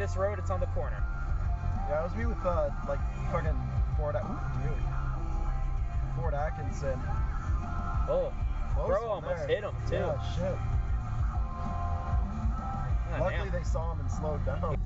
this road, it's on the corner. Yeah, it was me with like fucking Ford Atkinson. Oh, Close bro almost hit him too. Yeah, shit. Oh, Luckily they saw him and slowed down.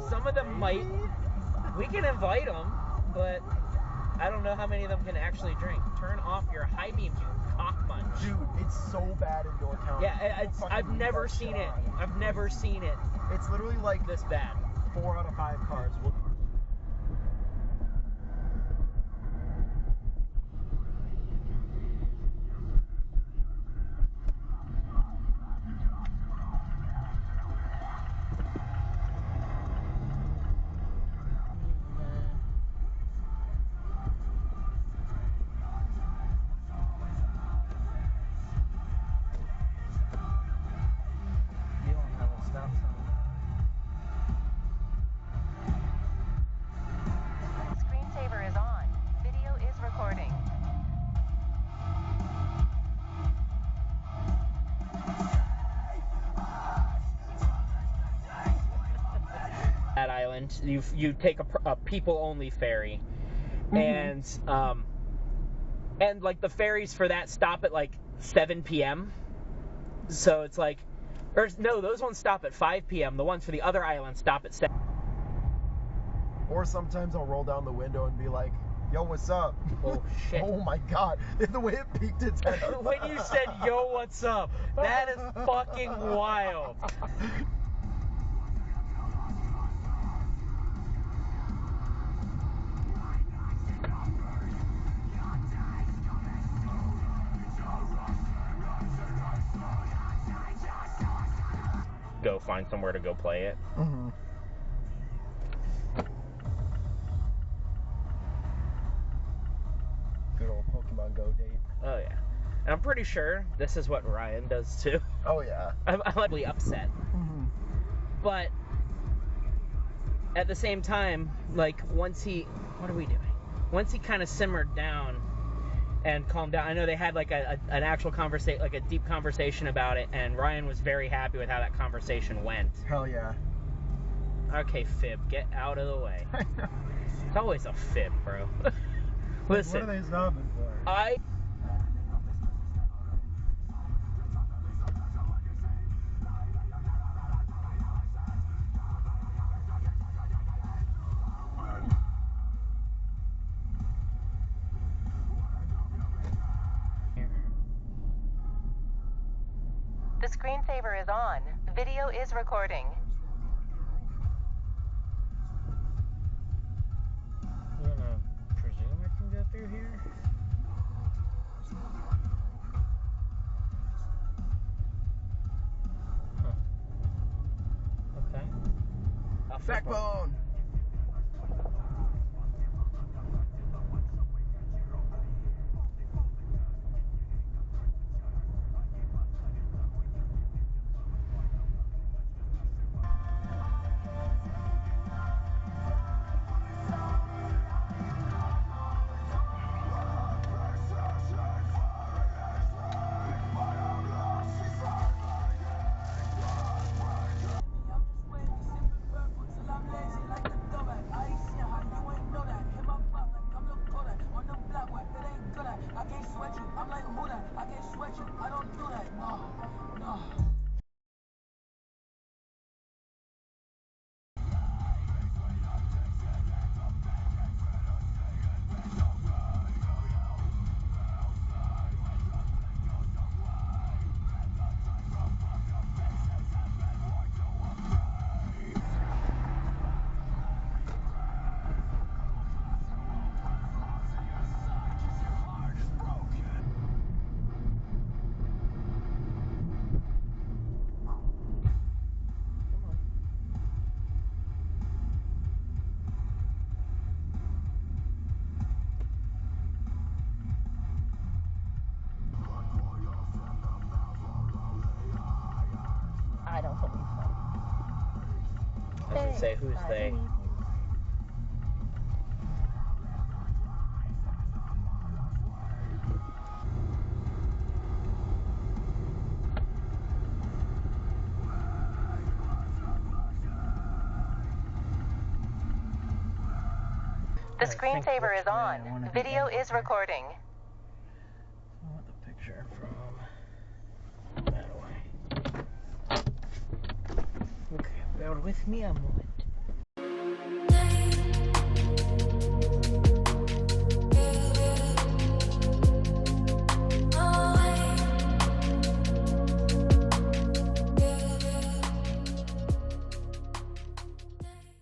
Some of them might. We can invite them, but I don't know how many of them can actually drink. Turn off your high beams, you cock munch. Dude, it's so bad in York County. Yeah, I've never seen it. I've never seen it. It's literally like this bad. 4 out of 5 cars will. That island, you take a people-only ferry, and like the ferries for that stop at like 7 p.m. So it's like, or no, those ones stop at 5 p.m. The ones for the other islands stop at 7. Or sometimes I'll roll down the window and be like, "Yo, what's up?" Oh shit! Oh my god, the way it peeked its head. When you said, "Yo, what's up?" That is fucking wild. Go find somewhere to go play it. Mm-hmm. Good old Pokemon Go date. Oh yeah, and I'm pretty sure this is what Ryan does too. Oh yeah. I'm really upset, but at the same time, like once he, what are we doing? Once he kind of simmered down and calmed down. I know they had like an actual conversation, like a deep conversation about it, and Ryan was very happy with how that conversation went. Hell yeah. Okay, Fib, get out of the way. It's always a fib, bro. Listen. What are they stopping for? The screensaver is on. Video is recording. I'm gonna presume I can go through here. Huh. Okay. Backbone! say who's they. The screensaver is on. Video is recording. I want the picture from that way. Okay, bear with me a moment.